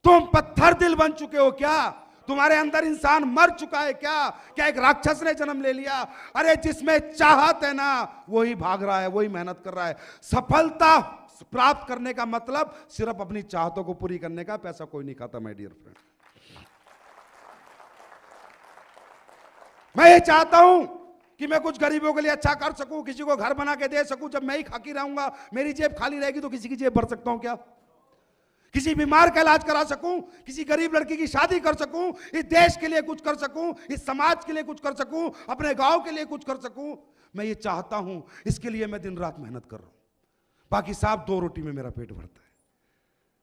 S1: तुम पत्थर दिल बन चुके हो क्या? तुम्हारे अंदर इंसान मर चुका है क्या? क्या एक राक्षस ने जन्म ले लिया? अरे जिसमें चाहत है ना, वही भाग रहा है, वही मेहनत कर रहा है। सफलता प्राप्त करने का मतलब सिर्फ अपनी चाहतों को पूरी करने का। पैसा कोई नहीं खाता माय डियर फ्रेंड। मैं ये चाहता हूं कि मैं कुछ गरीबों के लिए अच्छा कर सकूं, किसी को घर बना के दे सकूं। जब मैं ही खाकी रहूंगा, मेरी जेब खाली रहेगी, तो किसी की जेब भर सकता हूं क्या? किसी बीमार का इलाज करा सकूं, किसी गरीब लड़की की शादी कर सकूं, इस देश के लिए कुछ कर सकूं, इस समाज के लिए कुछ कर सकूं, अपने गांव के लिए कुछ कर सकूं। मैं ये चाहता हूं, इसके लिए मैं दिन रात मेहनत कर रहा हूं। बाकी साहब 2 रोटी में मेरा पेट भरता है।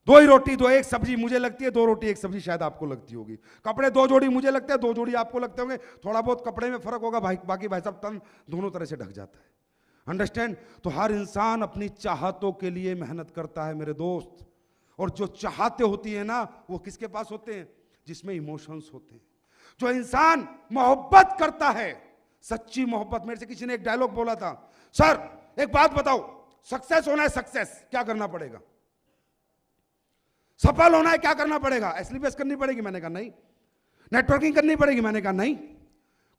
S1: 2 ही रोटी, 2 एक सब्जी मुझे लगती है, 2 रोटी 1 सब्जी शायद आपको लगती होगी। कपड़े 2 जोड़ी मुझे लगते हैं, 2 जोड़ी आपको लगते होंगे। थोड़ा बहुत कपड़े में फर्क होगा, बाकी भाई साहब तन दोनों तरह से ढक जाता है। अंडरस्टैंड? तो हर इंसान अपनी चाहतों के लिए मेहनत करता है मेरे दोस्त। और जो चाहते होती है ना, वो किसके पास होते हैं? जिसमें इमोशंस होते हैं। जो इंसान मोहब्बत करता है, सच्ची मोहब्बत। मेरे से किसी ने एक डायलॉग बोला था, सर एक बात बताओ, सक्सेस होना है, सक्सेस क्या करना पड़ेगा? सफल होना है, क्या करना पड़ेगा? एसलीबीएस करनी पड़ेगी? मैंने कहा नहीं। नेटवर्किंग करनी पड़ेगी? मैंने कहा नहीं।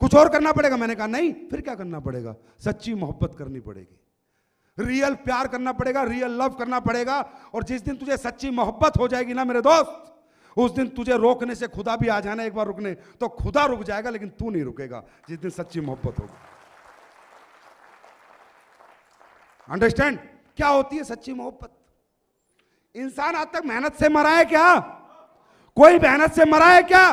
S1: कुछ और करना पड़ेगा? मैंने कहा नहीं। फिर क्या करना पड़ेगा? सच्ची मोहब्बत करनी पड़ेगी, रियल प्यार करना पड़ेगा, रियल लव करना पड़ेगा। और जिस दिन तुझे सच्ची मोहब्बत हो जाएगी ना मेरे दोस्त, उस दिन तुझे रोकने से खुदा भी आ जाना एक बार रुकने, तो खुदा रुक जाएगा, लेकिन तू नहीं रुकेगा जिस दिन सच्ची मोहब्बत होगी। अंडरस्टैंड? क्या होती है सच्ची मोहब्बत? इंसान आज तक मेहनत से मरा है क्या? कोई मेहनत से मरा है क्या?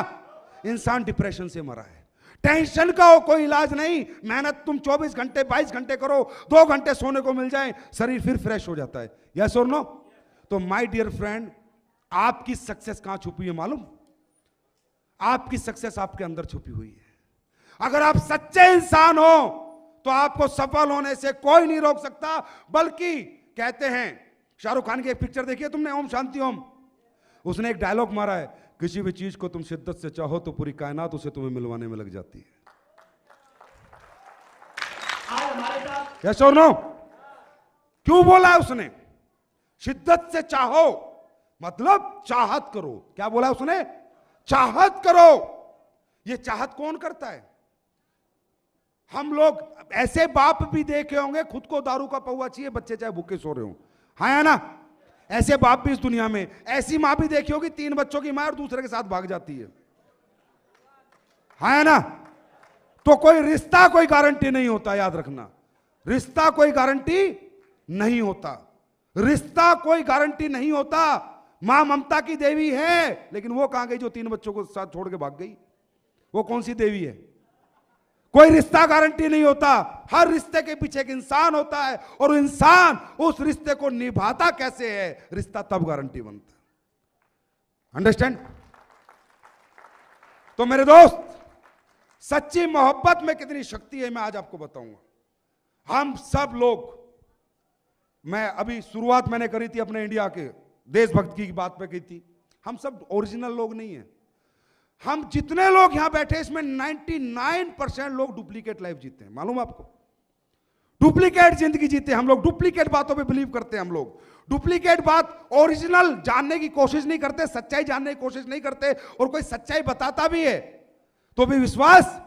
S1: इंसान डिप्रेशन से मरा है। टेंशन का हो कोई इलाज नहीं। मेहनत तुम 24 घंटे 22 घंटे करो, 2 घंटे सोने को मिल जाए, शरीर फिर फ्रेश हो जाता है। यस और नो? तो माय डियर फ्रेंड, आपकी सक्सेस कहां छुपी है मालूम? आपकी सक्सेस आपके अंदर छुपी हुई है। अगर आप सच्चे इंसान हो तो आपको सफल होने से कोई नहीं रोक सकता। बल्कि कहते हैं, शाहरुख खान की एक पिक्चर देखी है तुमने, ओम शांति ओम? उसने एक डायलॉग मारा है, किसी भी चीज को तुम शिद्दत से चाहो तो पूरी कायनात उसे तुम्हें मिलवाने में लग जाती है। यस और नो? क्यों बोला है उसने? शिद्दत से चाहो मतलब चाहत करो। क्या बोला है उसने? चाहत करो। ये चाहत कौन करता है? हम लोग ऐसे बाप भी देखे होंगे, खुद को दारू का पौवा चाहिए, बच्चे चाहे भूखे सो रहे हो। हाँ या ना? ऐसे बाप भी इस दुनिया में। ऐसी मां भी देखी होगी, 3 बच्चों की मां और दूसरे के साथ भाग जाती है। हाँ या ना? तो कोई रिश्ता कोई गारंटी नहीं होता, याद रखना। रिश्ता कोई गारंटी नहीं होता। रिश्ता कोई गारंटी नहीं होता। मां ममता की देवी है, लेकिन वो कहां गई जो 3 बच्चों को साथ छोड़ के भाग गई? वो कौन सी देवी है? कोई रिश्ता गारंटी नहीं होता। हर रिश्ते के पीछे एक इंसान होता है, और इंसान उस रिश्ते को निभाता कैसे है, रिश्ता तब गारंटी बनता है। अंडरस्टैंड? तो मेरे दोस्त, सच्ची मोहब्बत में कितनी शक्ति है मैं आज आपको बताऊंगा। हम सब लोग मैं अभी शुरुआत मैंने करी थी अपने इंडिया के देशभक्ति की बात पे की थी। हम सब ओरिजिनल लोग नहीं हैं। हम जितने लोग यहां बैठे इसमें 99% लोग डुप्लीकेट लाइफ जीते हैं। मालूम आपको? डुप्लीकेट जिंदगी जीते हैं हम लोग। डुप्लीकेट बातों पे बिलीव करते हैं हम लोग। डुप्लीकेट बात, ओरिजिनल जानने की कोशिश नहीं करते, सच्चाई जानने की कोशिश नहीं करते, और कोई सच्चाई बताता भी है तो भी विश्वास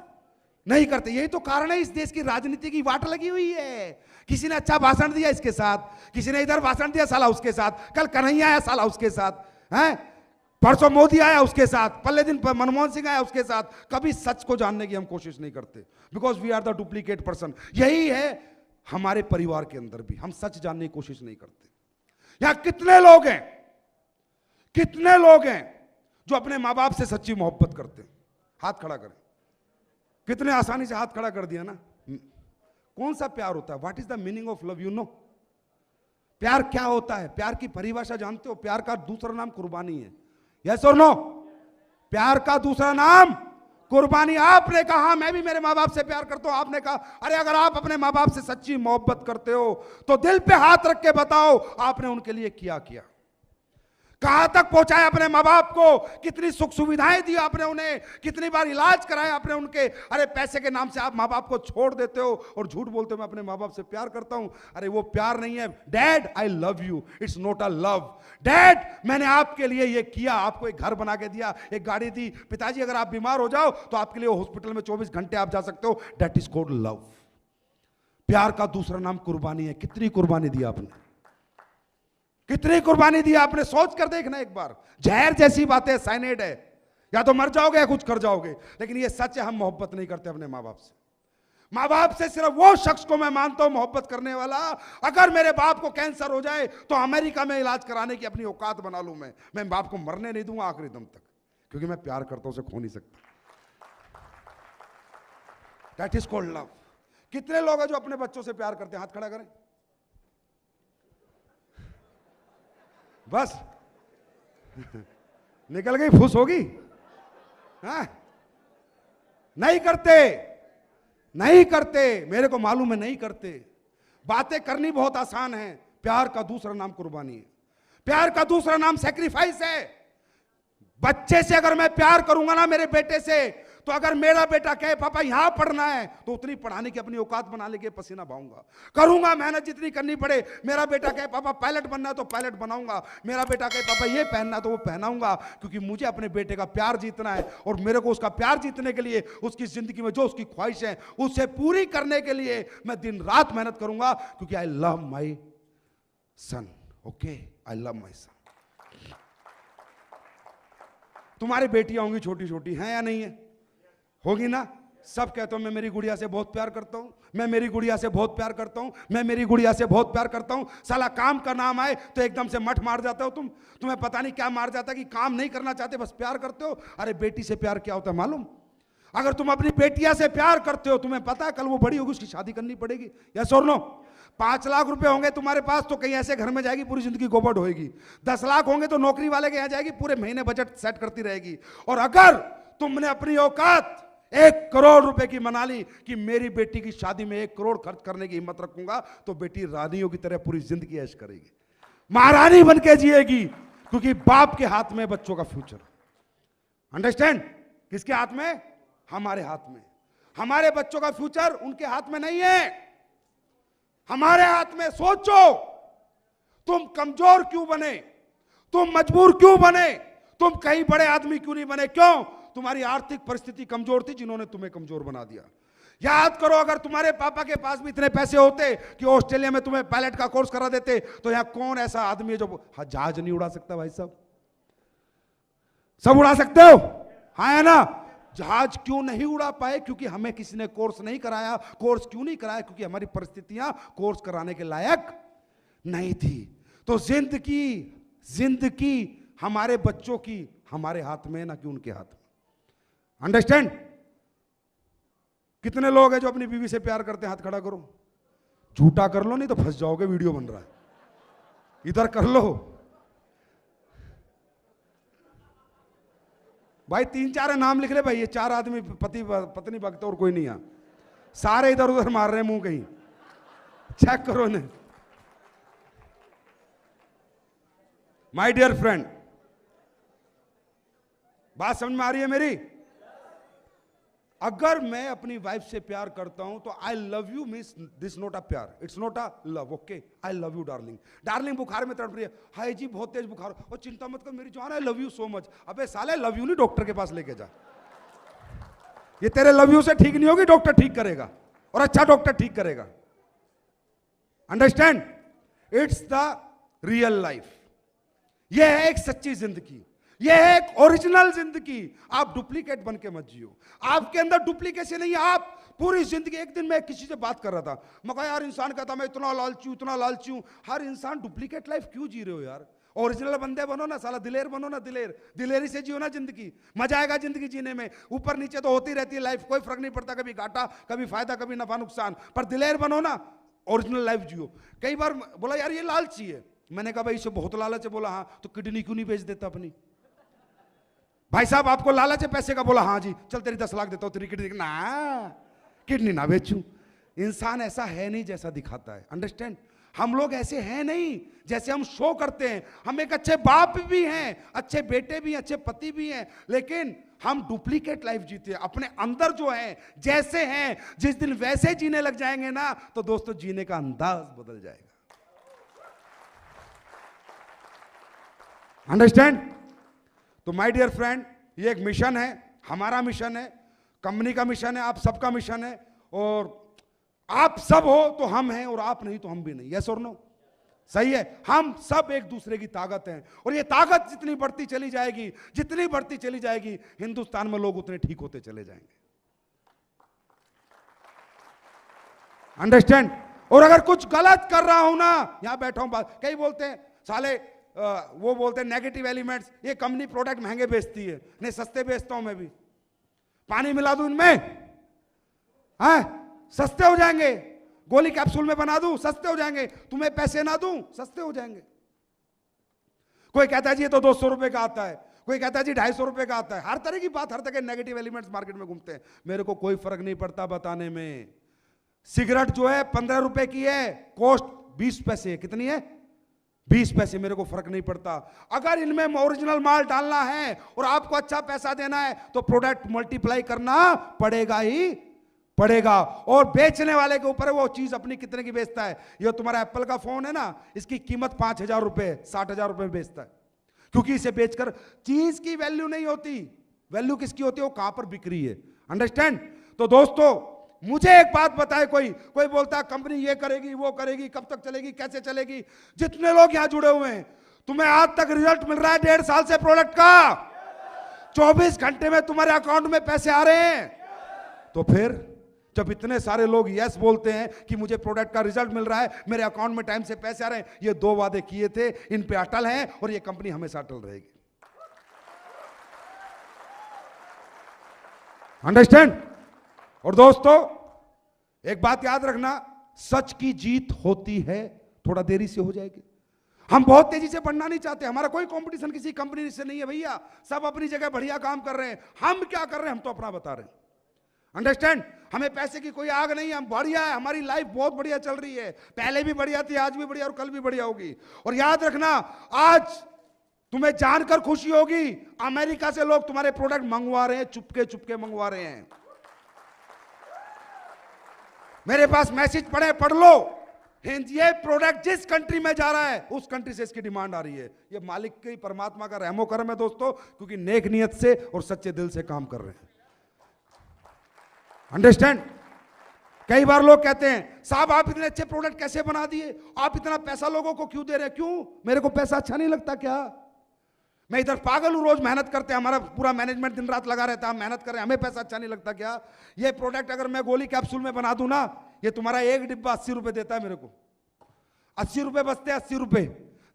S1: नहीं करते। यही तो कारण है इस देश की राजनीति की वाट लगी हुई है। किसी ने अच्छा भाषण दिया इसके साथ, किसी ने इधर भाषण दिया साला उसके साथ, कल कन्हैया आया साला उसके साथ, हैं परसों मोदी आया उसके साथ, पहले दिन मनमोहन सिंह आया उसके साथ। कभी सच को जानने की हम कोशिश नहीं करते, because we are the duplicate person. यही है हमारे परिवार के अंदर भी, हम सच जानने की कोशिश नहीं करते। यहां कितने लोग हैं, कितने लोग हैं जो अपने मां बाप से सच्ची मोहब्बत करते हैं? हाथ खड़ा करें। कितने आसानी से हाथ खड़ा कर दिया ना। कौन सा प्यार होता है? What is the meaning of love? You know प्यार क्या होता है? प्यार की परिभाषा जानते हो? प्यार का दूसरा नाम कुर्बानी है। यस और नो? प्यार का दूसरा नाम कुर्बानी। आपने कहा मैं भी मेरे मां बाप से प्यार करता हूं, आपने कहा अरे अगर आप अपने मां बाप से सच्ची मोहब्बत करते हो तो दिल पे हाथ रख के बताओ आपने उनके लिए क्या किया, कहां तक पहुंचाया अपने मां बाप को, कितनी सुख सुविधाएं दी आपने उन्हें, कितनी बार इलाज कराया आपने उनके। अरे पैसे के नाम से आप मां बाप को छोड़ देते हो और झूठ बोलते हो मैं अपने मां बाप से प्यार करता हूं। अरे वो प्यार नहीं है। Dad I love you, it's not a love. Dad मैंने आपके लिए ये किया, आपको एक घर बना के दिया, एक गाड़ी दी। पिताजी अगर आप बीमार हो जाओ तो आपके लिए हॉस्पिटल में 24 घंटे आप जा सकते हो। That is called love. प्यार का दूसरा नाम कुर्बानी है। कितनी कुर्बानी दी आपने, कितनी कुर्बानी दी आपने, सोच कर देखना एक बार। जहर जैसी बातें, साइनेड है, या तो मर जाओगे या कुछ कर जाओगे। लेकिन ये सच है, हम मोहब्बत नहीं करते अपने मां बाप से। मां बाप से सिर्फ वो शख्स को मैं मानता हूं मोहब्बत करने वाला, अगर मेरे बाप को कैंसर हो जाए तो अमेरिका में इलाज कराने की अपनी औकात बना लूं। मैं बाप को मरने नहीं दूंगा आखिरी दम तक, क्योंकि मैं प्यार करता हूं, उसे खो नहीं सकता। That is called love. कितने लोग हैं जो अपने बच्चों से प्यार करते हैं? हाथ खड़ा करें। बस निकल गई, फुस होगी। हाँ? नहीं करते, नहीं करते, मेरे को मालूम है नहीं करते। बातें करनी बहुत आसान है, प्यार का दूसरा नाम कुर्बानी है। प्यार का दूसरा नाम सैक्रिफाइस है। बच्चे से अगर मैं प्यार करूंगा ना, मेरे बेटे से, तो अगर मेरा बेटा कहे पापा यहां पढ़ना है तो उतनी पढ़ाने की अपनी औकात बना लेके पसीना बहाऊंगा, करूंगा मेहनत जितनी करनी पड़े। मेरा बेटा कहे पापा पायलट बनना है तो पायलट बनाऊंगा, मेरा बेटा कहे पापा ये पहनना तो वो पहनाऊंगा, क्योंकि मुझे अपने बेटे का प्यार जीतना है। और मेरे को उसका प्यार जीतने के लिए, उसकी जिंदगी में जो उसकी ख्वाहिश है उसे पूरी करने के लिए मैं दिन रात मेहनत करूंगा, क्योंकि I love my son. Okay, I love my son. तुम्हारी बेटियां होंगी छोटी छोटी, हैं या नहीं है? होगी ना? सब कहते हो मैं मेरी गुड़िया से बहुत प्यार करता हूं, मैं मेरी गुड़िया से बहुत प्यार करता हूं, मैं मेरी गुड़िया से बहुत प्यार करता हूं। साला काम का नाम आए तो एकदम से मठ मार जाते हो तुम। तुम्हें पता नहीं क्या मार जाता है कि काम नहीं करना चाहते, बस प्यार करते हो। अरे बेटी से प्यार क्या होता है मालूम? अगर तुम अपनी बेटिया से प्यार करते हो, तुम्हें पता है कल वो बड़ी होगी, उसकी शादी करनी पड़ेगी। यस और नो? 5 लाख रुपए होंगे तुम्हारे पास तो कहीं ऐसे घर में जाएगी पूरी जिंदगी गोबड़ होएगी। 10 लाख होंगे तो नौकरी वाले के यहाँ जाएगी, पूरे महीने बजट सेट करती रहेगी। और अगर तुमने अपनी औकात 1 करोड़ रुपए की मना ली कि मेरी बेटी की शादी में 1 करोड़ खर्च करने की हिम्मत रखूंगा, तो बेटी रानियों की तरह पूरी जिंदगी ऐश करेगी, महारानी बन के जिएगी, क्योंकि बाप के हाथ में बच्चों का फ्यूचर। अंडरस्टैंड? किसके हाथ में? हमारे हाथ में। हमारे बच्चों का फ्यूचर उनके हाथ में नहीं है, हमारे हाथ में। सोचो, तुम कमजोर क्यों बने, तुम मजबूर क्यों बने, तुम कहीं बड़े आदमी क्यों नहीं बने? क्यों? तुम्हारी आर्थिक परिस्थिति कमजोर थी, जिन्होंने तुम्हें कमजोर बना दिया। याद करो, अगर तुम्हारे पापा के पास भी इतने पैसे होते कि ऑस्ट्रेलिया में तुम्हें पायलट का कोर्स करा देते, तो यहां कौन ऐसा आदमी है जो जहाज नहीं उड़ा सकता? भाई साहब, सब उड़ा सकते हो, हाँ है ना? जहाज क्यों नहीं उड़ा पाए? क्योंकि हमें किसी ने कोर्स नहीं कराया। कोर्स क्यों नहीं कराया? क्योंकि हमारी परिस्थितियां कोर्स कराने के लायक नहीं थी। तो जिंदगी हमारे बच्चों की हमारे हाथ में, ना कि उनके हाथ में। अंडरस्टैंड? कितने लोग हैं जो अपनी बीवी से प्यार करते हैं? हाथ खड़ा करो। झूठा कर लो, नहीं तो फंस जाओगे, वीडियो बन रहा है। इधर कर लो भाई, 3-4 नाम लिख ले भाई। ये 4 आदमी पति पत्नी भक्त और कोई नहीं है, सारे इधर उधर मार रहे हैं मुंह कहीं। चेक करो ने। माय डियर फ्रेंड, बात समझ में आ रही है मेरी? अगर मैं अपनी वाइफ से प्यार करता हूं तो I love you means this not a प्यार, it's not a love. Okay, I love you darling. Darling बुखार में तड़प रही है, हाय जी बहुत तेज बुखार, और चिंता मत कर मेरी जान, आई लव यू सो मच। अबे साले लव यू नहीं डॉक्टर के पास लेके जा, ये तेरे लव यू से ठीक नहीं होगी, डॉक्टर ठीक करेगा, और अच्छा डॉक्टर ठीक करेगा। Understand? It's the real life. यह है एक सच्ची जिंदगी, यह है एक ओरिजिनल जिंदगी। आप डुप्लीकेट बन के मत जियो, आपके अंदर डुप्लीकेशन नहीं है। आप पूरी जिंदगी, एक दिन मैं किसी से बात कर रहा था, मैं कहा यार इंसान कहता मैं इतना लालची हूं। हर इंसान डुप्लीकेट लाइफ क्यों जी रहे हो यार? ओरिजिनल बंदे बनो ना साला, दिलेर बनो ना, दिलेरी से जियो ना जिंदगी, मजा आएगा जिंदगी जीने में। ऊपर नीचे तो होती रहती है लाइफ, कोई फर्क नहीं पड़ता, कभी घाटा कभी फायदा कभी नफा नुकसान, पर दिलेर बनो ना, ओरिजिनल लाइफ जियो। कई बार बोला यार ये लालची है, मैंने कहा भाई इसे बहुत लालच है। बोला हाँ, तो किडनी क्यों नहीं बेच देता अपनी? भाई साहब आपको लालच है पैसे का? बोला हाँ जी, चल तेरी 10 लाख देता हूं, तेरी किडनी ना, किडनी ना बेचूं। इंसान ऐसा है नहीं जैसा दिखाता है। अंडरस्टैंड? हम लोग ऐसे हैं नहीं जैसे हम शो करते हैं। हम एक अच्छे बाप भी हैं, अच्छे बेटे भी हैं, अच्छे पति भी हैं, लेकिन हम डुप्लीकेट लाइफ जीते हैं। अपने अंदर जो है जैसे हैं, जिस दिन वैसे जीने लग जाएंगे ना, तो दोस्तों जीने का अंदाज बदल जाएगा। अंडरस्टैंड? तो माय डियर फ्रेंड, ये एक मिशन है, हमारा मिशन है, कंपनी का मिशन है, आप सबका मिशन है। और आप सब हो तो हम हैं, और आप नहीं तो हम भी नहीं। यस और नो? सही है? हम सब एक दूसरे की ताकत हैं, और ये ताकत जितनी बढ़ती चली जाएगी, जितनी बढ़ती चली जाएगी, हिंदुस्तान में लोग उतने ठीक होते चले जाएंगे। अंडरस्टैंड? और अगर कुछ गलत कर रहा हूं ना, यहां बैठा हूं, बात कई बोलते हैं साले, वो बोलते हैं नेगेटिव एलिमेंट्स, ये कंपनी प्रोडक्ट महंगे बेचती है। नहीं, सस्ते बेचता हूं मैं भी, पानी मिला दूं इनमें, हाँ सस्ते हो जाएंगे। गोली कैप्सूल में बना दूं, सस्ते हो जाएंगे। तुम्हें पैसे ना दूं, सस्ते हो जाएंगे। कोई कहता है जी ये तो 200 रुपए का आता है, कोई कहता है जी 250 रुपए का आता है। हर तरह की बात, हर तरह के नेगेटिव एलिमेंट्स मार्केट में घूमते हैं। मेरे को कोई फर्क नहीं पड़ता बताने में। सिगरेट जो है 15 रुपए की है, कॉस्ट 20 पैसे है। कितनी है? 20 पैसे। मेरे को फर्क नहीं पड़ता। अगर इनमें ओरिजिनल माल डालना है और आपको अच्छा पैसा देना है, तो प्रोडक्ट मल्टीप्लाई करना पड़ेगा ही पड़ेगा। और बेचने वाले के ऊपर है वो चीज अपनी कितने की बेचता है। ये तुम्हारा एप्पल का फोन है ना, इसकी कीमत 5,000 रुपए, 60,000 रुपए में बेचता है, क्योंकि इसे बेचकर चीज की वैल्यू नहीं होती। वैल्यू किसकी होती है? वो कहां पर बिक रही है। अंडरस्टैंड? तो दोस्तों मुझे एक बात बताए, कोई बोलता है कंपनी ये करेगी वो करेगी, कब तक चलेगी, कैसे चलेगी। जितने लोग यहां जुड़े हुए हैं, तुम्हें आज तक रिजल्ट मिल रहा है 1.5 साल से प्रोडक्ट का, 24 घंटे में तुम्हारे अकाउंट में पैसे आ रहे हैं। तो फिर जब इतने सारे लोग यस बोलते हैं कि मुझे प्रोडक्ट का रिजल्ट मिल रहा है, मेरे अकाउंट में टाइम से पैसे आ रहे हैं, ये 2 वादे किए थे, इन पे अटल हैं, और ये कंपनी हमेशा अटल रहेगी। अंडरस्टैंड? और दोस्तों एक बात याद रखना, सच की जीत होती है, थोड़ा देरी से हो जाएगी। हम बहुत तेजी से बढ़ना नहीं चाहते, हमारा कोई कंपटीशन किसी कंपनी से नहीं है भैया, सब अपनी जगह बढ़िया काम कर रहे हैं। हम क्या कर रहे हैं? हम तो अपना बता रहे हैं। अंडरस्टैंड? हमें पैसे की कोई आग नहीं है, हम बढ़िया है, हमारी लाइफ बहुत बढ़िया चल रही है। पहले भी बढ़िया थी, आज भी बढ़िया, और कल भी बढ़िया होगी। और याद रखना, आज तुम्हें जानकर खुशी होगी, अमेरिका से लोग तुम्हारे प्रोडक्ट मंगवा रहे हैं, चुपके चुपके मंगवा रहे हैं। मेरे पास मैसेज पढ़ लो, ये प्रोडक्ट जिस कंट्री में जा रहा है उस कंट्री से इसकी डिमांड आ रही है। ये मालिक की, परमात्मा का रहमो करम है दोस्तों, क्योंकि नेक नियत से और सच्चे दिल से काम कर रहे हैं। अंडरस्टैंड? कई बार लोग कहते हैं साहब आप इतने अच्छे प्रोडक्ट कैसे बना दिए, आप इतना पैसा लोगों को क्यों दे रहे हैं? क्यों? मेरे को पैसा अच्छा नहीं लगता क्या? मैं इधर पागल हूं, रोज मेहनत करते हैं, हमारा पूरा मैनेजमेंट दिन रात लगा रहता है, हम मेहनत करें, हमें पैसा अच्छा नहीं लगता क्या? ये प्रोडक्ट अगर मैं गोली कैप्सूल में बना दूं ना, ये तुम्हारा एक डिब्बा 80 रुपए देता है मेरे को। 80 रुपए बचते हैं, 80 रुपए।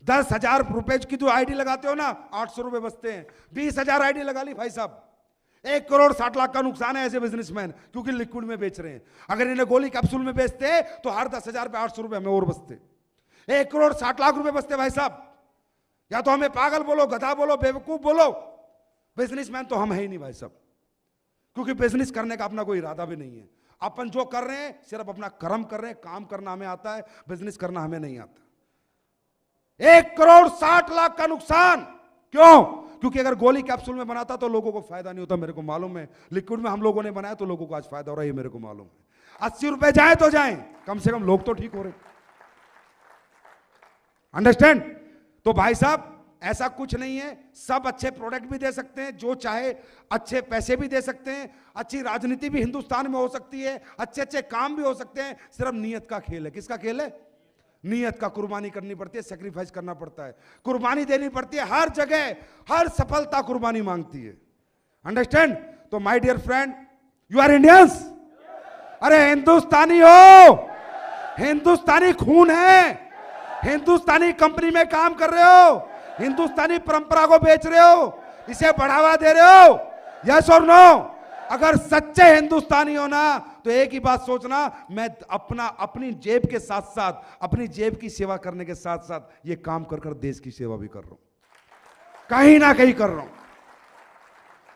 S1: 10,000 रुपए की जो आईडी लगाते हो ना, 800 रुपए बचते हैं। 20,000 आईडी लगा ली भाई साहब, 1 करोड़ 60 लाख का नुकसान है ऐसे बिजनेसमैन, क्योंकि लिक्विड में बेच रहे हैं। अगर इन्हें गोली कैप्सूल में बेचते तो हर 10,000 पे 800 रुपए हमें और बचते। 1 करोड़ 60 लाख रुपए बचते भाई साहब। या तो हमें पागल बोलो, गधा बोलो, बेवकूफ बोलो, बिजनेसमैन तो हम है ही नहीं भाई साहब, क्योंकि बिजनेस करने का अपना कोई इरादा भी नहीं है। अपन जो कर रहे हैं सिर्फ अपना कर्म कर रहे हैं, काम करना हमें आता है, बिजनेस करना हमें नहीं आता। 1,60,00,000 का नुकसान। क्यों? क्योंकि अगर गोली कैप्सूल में बनाता तो लोगों को फायदा नहीं होता, मेरे को मालूम है। लिक्विड में हम लोगों ने बनाया तो लोगों को आज फायदा हो रहा है, ये मेरे को मालूम है। 80 रुपए जाए तो जाए, कम से कम लोग तो ठीक हो रहे। अंडरस्टैंड? तो भाई साहब ऐसा कुछ नहीं है, सब अच्छे प्रोडक्ट भी दे सकते हैं, जो चाहे अच्छे पैसे भी दे सकते हैं, अच्छी राजनीति भी हिंदुस्तान में हो सकती है, अच्छे अच्छे काम भी हो सकते हैं। सिर्फ नीयत का खेल है। किसका खेल है? नीयत का। कुर्बानी करनी पड़ती है, सेक्रीफाइस करना पड़ता है, कुर्बानी देनी पड़ती है। हर जगह हर सफलता कुर्बानी मांगती है। अंडरस्टैंड? तो my dear friend, you are Indians. अरे हिंदुस्तानी हो, हिंदुस्तानी खून है, हिंदुस्तानी कंपनी में काम कर रहे हो, हिंदुस्तानी परंपरा को बेच रहे हो, इसे बढ़ावा दे रहे हो। यस और नो? अगर सच्चे हिंदुस्तानी हो ना तो एक ही बात सोचना, मैं अपनी जेब के साथ साथ, अपनी जेब की सेवा करने के साथ साथ ये काम कर कर देश की सेवा भी कर रहा हूं, कहीं ना कहीं कर रहा हूं।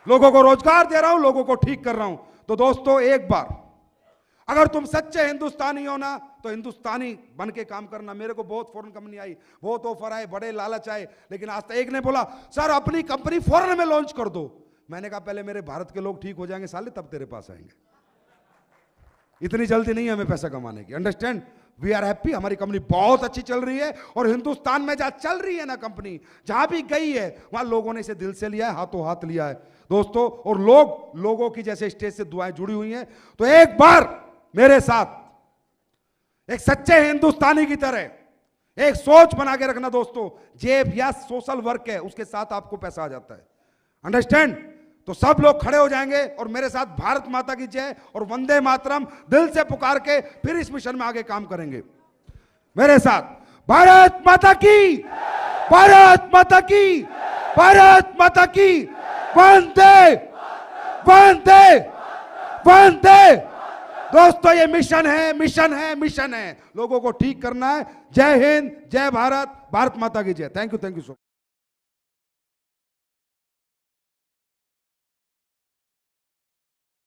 S1: लोगों को रोजगार दे रहा हूं, लोगों को ठीक कर रहा हूं। तो दोस्तों एक बार अगर तुम सच्चे हिंदुस्तानी हो ना तो हिंदुस्तानी बन के काम करना। मेरे को बहुत फॉरेन कंपनी आई, बहुत ऑफर आए, बड़े लालच आए, लेकिन आज तक एक ने बोला सर अपनी कंपनी फॉरेन में लॉन्च कर दो। मैंने कहा पहले मेरे भारत के लोग ठीक हो जाएंगे साले, तब तेरे पास आएंगे। इतनी जल्दी नहीं है हमें पैसा कमाने की। अंडरस्टैंड? वी आर हैप्पी, हमारी कंपनी बहुत अच्छी चल रही है। और हिंदुस्तान में जहां चल रही है ना कंपनी, जहां भी गई है वहां लोगों ने इसे दिल से लिया है, हाथों हाथ लिया है दोस्तों। और लोगों की जैसे स्टेज से दुआएं जुड़ी हुई हैं। तो एक बार मेरे साथ एक सच्चे हिंदुस्तानी की तरह एक सोच बना के रखना दोस्तों। जेब या सोशल वर्क है, उसके साथ आपको पैसा आ जाता है। अंडरस्टैंड? तो सब लोग खड़े हो जाएंगे और मेरे साथ भारत माता की जय और वंदे मातरम दिल से पुकार के फिर इस मिशन में आगे काम करेंगे। मेरे साथ भारत माता की, भारत माता की, भारत माता की, वंदे वंदे वंदे। दोस्तों ये मिशन है, मिशन है, मिशन है। लोगों को ठीक करना है। जय हिंद, जय भारत, भारत माता की जय। Thank you so much.